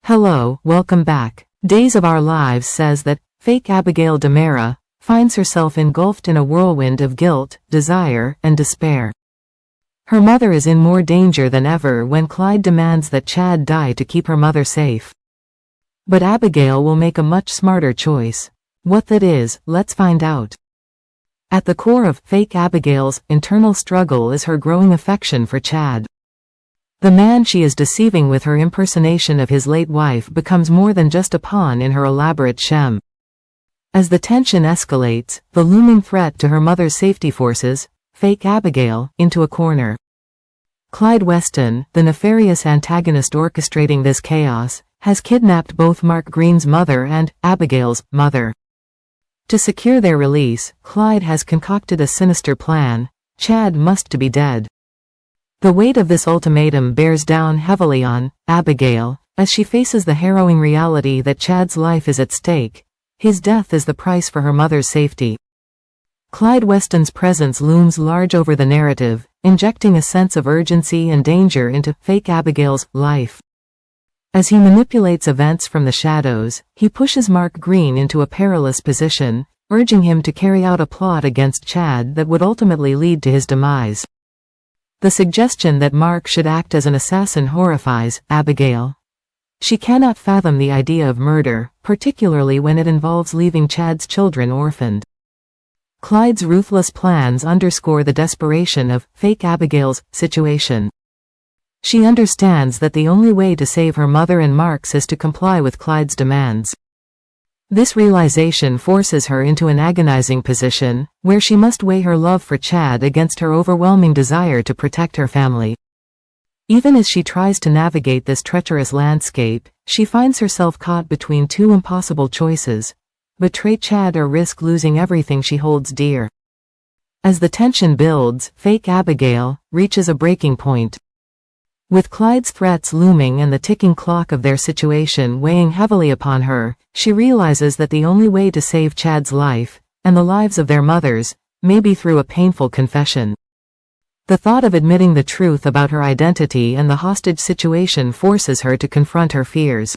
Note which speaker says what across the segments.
Speaker 1: Hello, welcome back. Days of Our Lives says that fake Abigail DiMera finds herself engulfed in a whirlwind of guilt, desire, and despair. Her mother is in more danger than ever when Clyde demands that Chad die to keep her mother safe. But Abigail will make a much smarter choice. What that is, let's find out. At the core of fake Abigail's internal struggle is her growing affection for Chad. The man she is deceiving with her impersonation of his late wife becomes more than just a pawn in her elaborate scheme. As the tension escalates, the looming threat to her mother's safety forces fake Abigail into a corner. Clyde Weston, the nefarious antagonist orchestrating this chaos, has kidnapped both Mark Green's mother and Abigail's mother. To secure their release, Clyde has concocted a sinister plan. Chad must be dead. The weight of this ultimatum bears down heavily on Abigail, as she faces the harrowing reality that Chad's life is at stake. His death is the price for her mother's safety. Clyde Weston's presence looms large over the narrative, injecting a sense of urgency and danger into fake Abigail's life. As he manipulates events from the shadows, he pushes Mark Green into a perilous position, urging him to carry out a plot against Chad that would ultimately lead to his demise. The suggestion that Mark should act as an assassin horrifies Abigail. She cannot fathom the idea of murder, particularly when it involves leaving Chad's children orphaned. Clyde's ruthless plans underscore the desperation of fake Abigail's situation. She understands that the only way to save her mother and Mark's is to comply with Clyde's demands. This realization forces her into an agonizing position, where she must weigh her love for Chad against her overwhelming desire to protect her family. Even as she tries to navigate this treacherous landscape, she finds herself caught between two impossible choices: betray Chad or risk losing everything she holds dear. As the tension builds, fake Abigail reaches a breaking point. With Clyde's threats looming and the ticking clock of their situation weighing heavily upon her, she realizes that the only way to save Chad's life, and the lives of their mothers, may be through a painful confession. The thought of admitting the truth about her identity and the hostage situation forces her to confront her fears.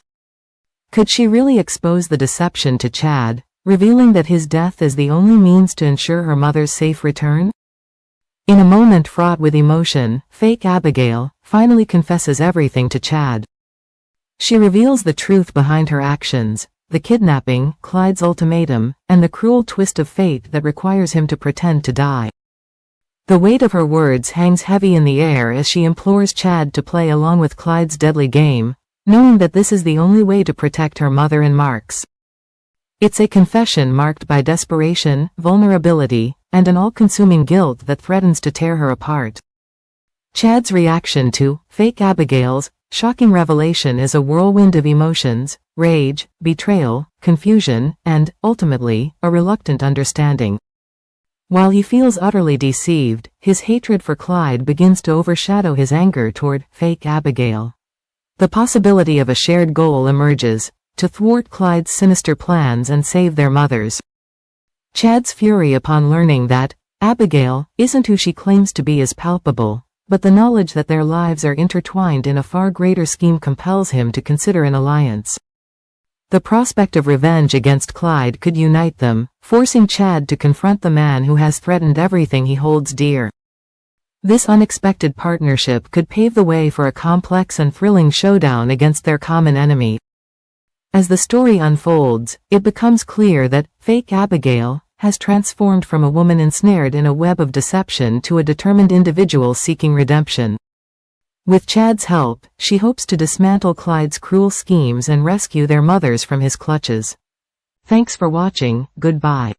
Speaker 1: Could she really expose the deception to Chad, revealing that his death is the only means to ensure her mother's safe return? In a moment fraught with emotion, fake Abigail finally confesses everything to Chad. She reveals the truth behind her actions: the kidnapping, Clyde's ultimatum, and the cruel twist of fate that requires him to pretend to die. The weight of her words hangs heavy in the air as she implores Chad to play along with Clyde's deadly game, knowing that this is the only way to protect her mother and Mark's. It's a confession marked by desperation, vulnerability, and an all-consuming guilt that threatens to tear her apart. Chad's reaction to fake Abigail's shocking revelation is a whirlwind of emotions: rage, betrayal, confusion, and, ultimately, a reluctant understanding. While he feels utterly deceived, his hatred for Clyde begins to overshadow his anger toward fake Abigail. The possibility of a shared goal emerges: to thwart Clyde's sinister plans and save their mothers. Chad's fury upon learning that Abigail isn't who she claims to be is palpable, but the knowledge that their lives are intertwined in a far greater scheme compels him to consider an alliance. The prospect of revenge against Clyde could unite them, forcing Chad to confront the man who has threatened everything he holds dear. This unexpected partnership could pave the way for a complex and thrilling showdown against their common enemy. As the story unfolds, it becomes clear that fake Abigail has transformed from a woman ensnared in a web of deception to a determined individual seeking redemption. With Chad's help, she hopes to dismantle Clyde's cruel schemes and rescue their mothers from his clutches. Thanks for watching. Goodbye.